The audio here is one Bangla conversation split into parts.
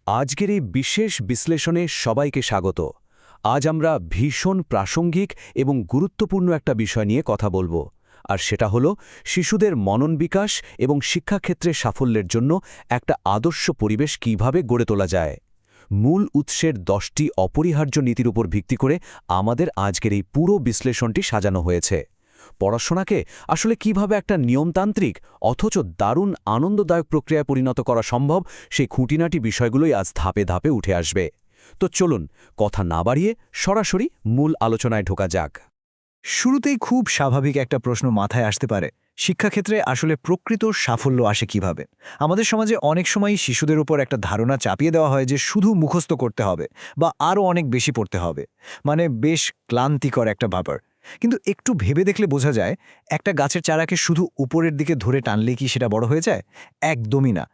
আজকের এই বিশেষ বিশ্লেষণে সবাইকে স্বাগত। আজ আমরা ভীষণ প্রাসঙ্গিক এবং গুরুত্বপূর্ণ একটা বিষয় নিয়ে কথা বলবো, আর সেটা হলো শিশুদের মনন বিকাশ এবং শিক্ষাক্ষেত্রে সাফল্যের জন্য একটা আদর্শ পরিবেশ কিভাবে গড়ে তোলা যায়। মূল উৎসের 10টি অপরিহার্য নীতির উপর ভিত্তি করে আমাদের আজকের এই পুরো বিশ্লেষণটি সাজানো হয়েছে। পড়াশোনাকে আসলে কিভাবে একটা নিয়মতান্ত্রিক অথচ দারুণ আনন্দদায়ক প্রক্রিয়ায় পরিণত করা সম্ভব, সেই খুঁটিনাটি বিষয়গুলোই আজ ধাপে ধাপে উঠে আসবে। তো চলুন কথা না বাড়িয়ে সরাসরি মূল আলোচনায় ঢোকা যাক। শুরুতেই খুব স্বাভাবিক একটা প্রশ্ন মাথায় আসতে পারে, শিক্ষাক্ষেত্রে আসলে প্রকৃত সাফল্য আসে কিভাবে? আমাদের সমাজে অনেক সময়ই শিশুদের উপর একটা ধারণা চাপিয়ে দেওয়া হয় যে শুধু মুখস্থ করতে হবে বা আরও অনেক বেশি পড়তে হবে, মানে বেশ ক্লান্তিকর একটা ব্যাপার। কিন্তু একটু ভেবে দেখলে বোঝা যায়, একটা গাছের চারাকে শুধু উপরের দিকে ধরে টানলে কি সেটা বড় হয়ে যায়? একদমই না।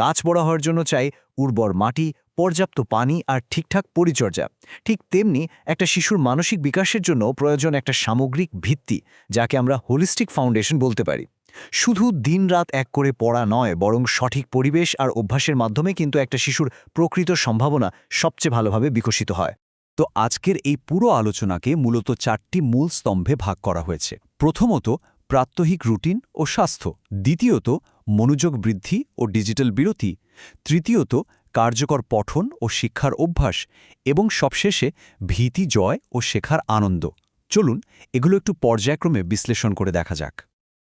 গাছ বড় হওয়ার জন্য চাই উর্বর মাটি, পর্যাপ্ত পানি আর ঠিকঠাক পরিচর্যা। ঠিক তেমনি একটা শিশুর মানসিক বিকাশের জন্য প্রয়োজন একটা সামগ্রিক ভিত্তি, যাকে আমরা হোলিস্টিক ফাউন্ডেশন বলতে পারি। শুধু দিনরাত এক করে পড়া নয়, বরং সঠিক পরিবেশ আর অভ্যাসের মাধ্যমে কিন্তু একটা শিশুর প্রকৃত সম্ভাবনা সবচেয়ে ভালোভাবে বিকশিত হয়। তো আজকের এই পুরো আলোচনাকে মূলত 4টি মূল স্তম্ভে ভাগ করা হয়েছে। প্রথমত, প্রাত্যহিক রুটিন ও স্বাস্থ্য; দ্বিতীয়ত, মনোযোগ বৃদ্ধি ও ডিজিটাল বিরতি; তৃতীয়ত, কার্যকর পঠন ও শিক্ষার অভ্যাস; এবং সবশেষে ভীতি জয় ও শেখার আনন্দ। চলুন এগুলো একটু পর্যায়ক্রমে বিশ্লেষণ করে দেখা যাক।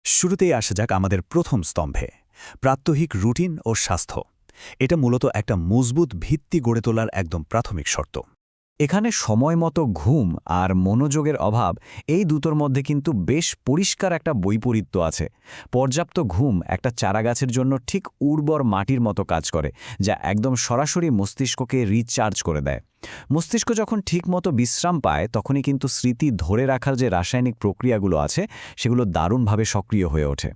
শুরুতেই আসা যাক আমাদের প্রথম স্তম্ভে, প্রাত্যহিক রুটিন ও স্বাস্থ্য। এটা মূলত একটা মজবুত ভিত্তি গড়ে তোলার একদম প্রাথমিক শর্ত। এখানে সময় মতো ঘুম আর মনোযোগের অভাব, এই দুটোর মধ্যে কিন্তু বেশ পরিষ্কার একটা বৈপরীত্য আছে। পর্যাপ্ত ঘুম একটা চারাগাছের জন্য ঠিক উর্বর মাটির মতো কাজ করে, যা একদম সরাসরি মস্তিষ্ককে রিচার্জ করে দেয়। মস্তিষ্ক যখন ঠিকমতো বিশ্রাম পায়, তখনই কিন্তু স্মৃতি ধরে রাখার যে রাসায়নিক প্রক্রিয়াগুলো আছে, সেগুলো দারুণভাবে সক্রিয় হয়ে ওঠে।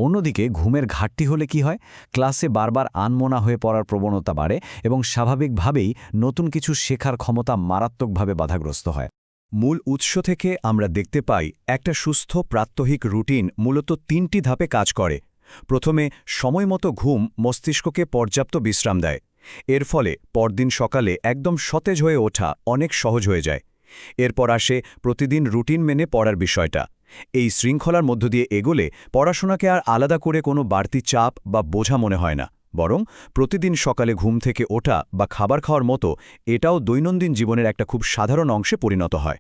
অন্যদিকে ঘুমের ঘাটতি হলে কি হয়? ক্লাসে বারবার আনমনা হয়ে পড়ার প্রবণতা বাড়ে এবং স্বাভাবিকভাবেই নতুন কিছু শেখার ক্ষমতা মারাত্মকভাবে বাধাগ্রস্ত হয়। মূল উৎস থেকে আমরা দেখতে পাই একটা সুস্থ প্রাত্যহিক রুটিন মূলত 3টি ধাপে কাজ করে। প্রথমে সময়মতো ঘুম মস্তিষ্ককে পর্যাপ্ত বিশ্রাম দেয়। এর ফলে পরদিন সকালে একদম সতেজ হয়ে ওঠা অনেক সহজ হয়ে যায়। এরপর আসে প্রতিদিন রুটিন মেনে পড়ার বিষয়টা। এই শৃঙ্খলার মধ্য দিয়ে এগোলে পড়াশোনাকে আর আলাদা করে কোনো বাড়তি চাপ বা বোঝা মনে হয় না, বরং প্রতিদিন সকালে ঘুম থেকে ওঠা বা খাবার খাওয়ার মতো এটাও দৈনন্দিন জীবনের একটা খুব সাধারণ অংশে পরিণত হয়।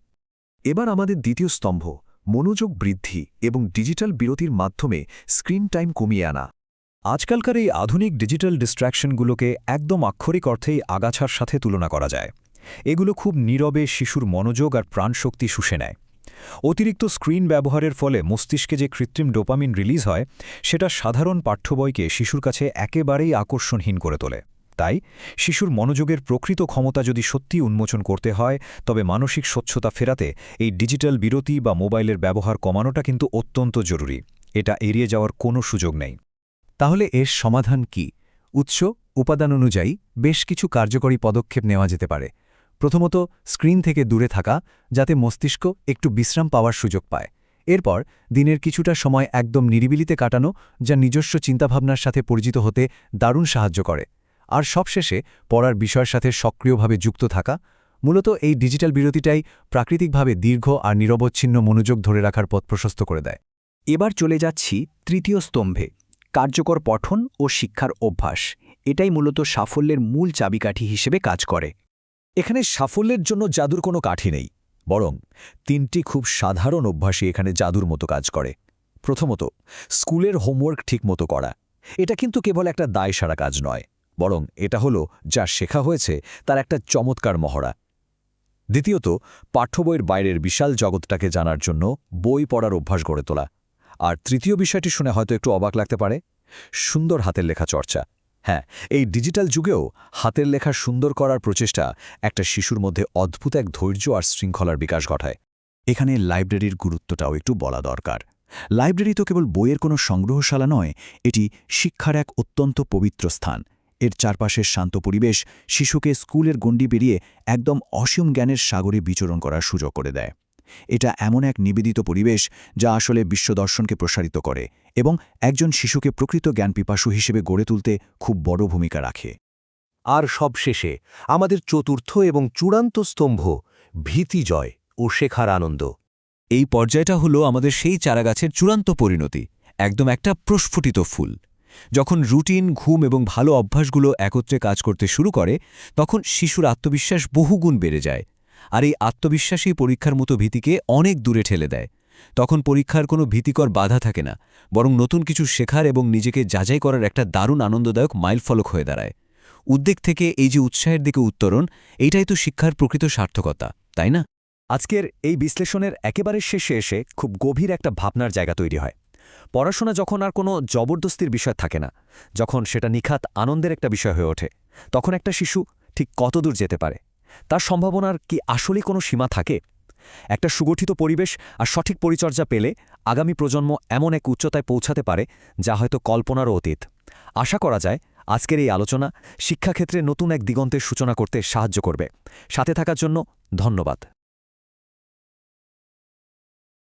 এবার আমাদের দ্বিতীয় স্তম্ভ, মনোযোগ বৃদ্ধি এবং ডিজিটাল বিরতির মাধ্যমে স্ক্রিন টাইম কমিয়ে আনা। আজকালকার এই আধুনিক ডিজিটাল ডিস্ট্র্যাকশনগুলোকে একদম আক্ষরিক অর্থেই আগাছার সাথে তুলনা করা যায়। এগুলো খুব নীরবে শিশুর মনোযোগ আর প্রাণশক্তি শুষে নেয়। অতিরিক্ত স্ক্রিন ব্যবহারের ফলে মস্তিষ্কে যে কৃত্রিম ডোপামিন রিলিজ হয়, সেটা সাধারণ পাঠ্যবইকে শিশুর কাছে একেবারেই আকর্ষণহীন করে তোলে। তাই শিশুর মনোযোগের প্রকৃত ক্ষমতা যদি সত্যি উন্মোচন করতে হয়, তবে মানসিক স্বচ্ছতা ফেরাতে এই ডিজিটাল বিরতি বা মোবাইলের ব্যবহার কমানোটা কিন্তু অত্যন্ত জরুরি। এটা এড়িয়ে যাওয়ার কোনো সুযোগ নেই। তাহলে এর সমাধান কি? উৎস উপাদান অনুযায়ী বেশ কিছু কার্যকরী পদক্ষেপ নেওয়া যেতে পারে। প্রথমত, স্ক্রিন থেকে দূরে থাকা, যাতে মস্তিষ্ক একটু বিশ্রাম পাওয়ার সুযোগ পায়। এরপর দিনের কিছুটা সময় একদম নিরিবিলিতে কাটানো, যা নিজস্ব চিন্তাভাবনার সাথে পরিচিত হতে দারুণ সাহায্য করে। আর সবশেষে পড়ার বিষয়ের সাথে সক্রিয়ভাবে যুক্ত থাকা। মূলত এই ডিজিটাল বিরতিটাই প্রাকৃতিকভাবে দীর্ঘ আর নিরবচ্ছিন্ন মনোযোগ ধরে রাখার পথ প্রশস্ত করে দেয়। এবার চলে যাচ্ছি তৃতীয় স্তম্ভে, কার্যকর পঠন ও শিক্ষার অভ্যাস। এটাই মূলত সাফল্যের মূল চাবিকাঠি হিসেবে কাজ করে। এখানে সাফল্যের জন্য জাদুর কোনো কাঠি নেই, বরং 3টি খুব সাধারণ অভ্যাসই এখানে জাদুর মতো কাজ করে। প্রথমত, স্কুলের হোমওয়ার্ক ঠিকমতো করা। এটা কিন্তু কেবল একটা দায়সারা কাজ নয়, বরং এটা হলো যা শেখা হয়েছে তার একটা চমৎকার মহড়া। দ্বিতীয়ত, পাঠ্যবইয়ের বাইরের বিশাল জগৎটাকে জানার জন্য বই পড়ার অভ্যাস গড়ে তোলা। আর তৃতীয় বিষয়টি শুনে হয়তো একটু অবাক লাগতে পারে, সুন্দর হাতের লেখা চর্চা। হ্যাঁ, এই ডিজিটাল যুগেও হাতের লেখা সুন্দর করার প্রচেষ্টা একটা শিশুর মধ্যে অদ্ভুত এক ধৈর্য আর শৃঙ্খলার বিকাশ ঘটায়। এখানে লাইব্রেরির গুরুত্বটাও একটু বলা দরকার। লাইব্রেরি তো কেবল বইয়ের কোনো সংগ্রহশালা নয়, এটি শিক্ষার এক অত্যন্ত পবিত্র স্থান। এর চারপাশের শান্ত পরিবেশ শিশুকে স্কুলের গণ্ডি পেরিয়ে একদম অসীম জ্ঞানের সাগরে বিচরণ করার সুযোগ করে দেয়। এটা এমন এক নিবেদিত পরিবেশ যা আসলে বিশ্বদর্শনকে প্রসারিত করে এবং একজন শিশুকে প্রকৃত জ্ঞানপিপাসু হিসেবে গড়ে তুলতে খুব বড় ভূমিকা রাখে। আর সবশেষে আমাদের চতুর্থ এবং চূড়ান্ত স্তম্ভ ভীতি জয় ও শেখার আনন্দ। এই পর্যায়টা হলো আমাদের সেই চারাগাছের চূড়ান্ত পরিণতি, একদম একটা প্রস্ফুটিত ফুল। যখন রুটিন, ঘুম এবং ভালো অভ্যাসগুলো একত্রে কাজ করতে শুরু করে, তখন শিশুর আত্মবিশ্বাস বহুগুণ বেড়ে যায়। আর এই আত্মবিশ্বাসী পরীক্ষার মতো ভীতিকে অনেক দূরে ঠেলে দেয়। তখন পরীক্ষার কোনো ভীতিকর বাধা থাকে না, বরং নতুন কিছু শেখার এবং নিজেকে যাচাই করার একটা দারুণ আনন্দদায়ক মাইলফলক হয়ে দাঁড়ায়। উদ্বেগ থেকে এই যে উৎসাহের দিকে উত্তরণ, এইটাই তো শিক্ষার প্রকৃত সার্থকতা, তাই না? আজকের এই বিশ্লেষণের একেবারে শেষে এসে খুব গভীর একটা ভাবনার জায়গা তৈরি হয়। পড়াশোনা যখন আর কোনো জবরদস্তির বিষয় থাকে না, যখন সেটা নিখাত আনন্দের একটা বিষয় হয়ে ওঠে, তখন একটা শিশু ঠিক কতদূর যেতে পারে? তার সম্ভাবনার কি আসলেই কোনো সীমা থাকে? একটা সুগঠিত পরিবেশ আর সঠিক পরিচর্যা পেলে আগামী প্রজন্ম এমন এক উচ্চতায় পৌঁছাতে পারে যা হয়তো কল্পনারও অতীত। আশা করা যায় আজকের এই আলোচনা শিক্ষাক্ষেত্রে নতুন এক দিগন্তের সূচনা করতে সাহায্য করবে। সাথে থাকার জন্য ধন্যবাদ।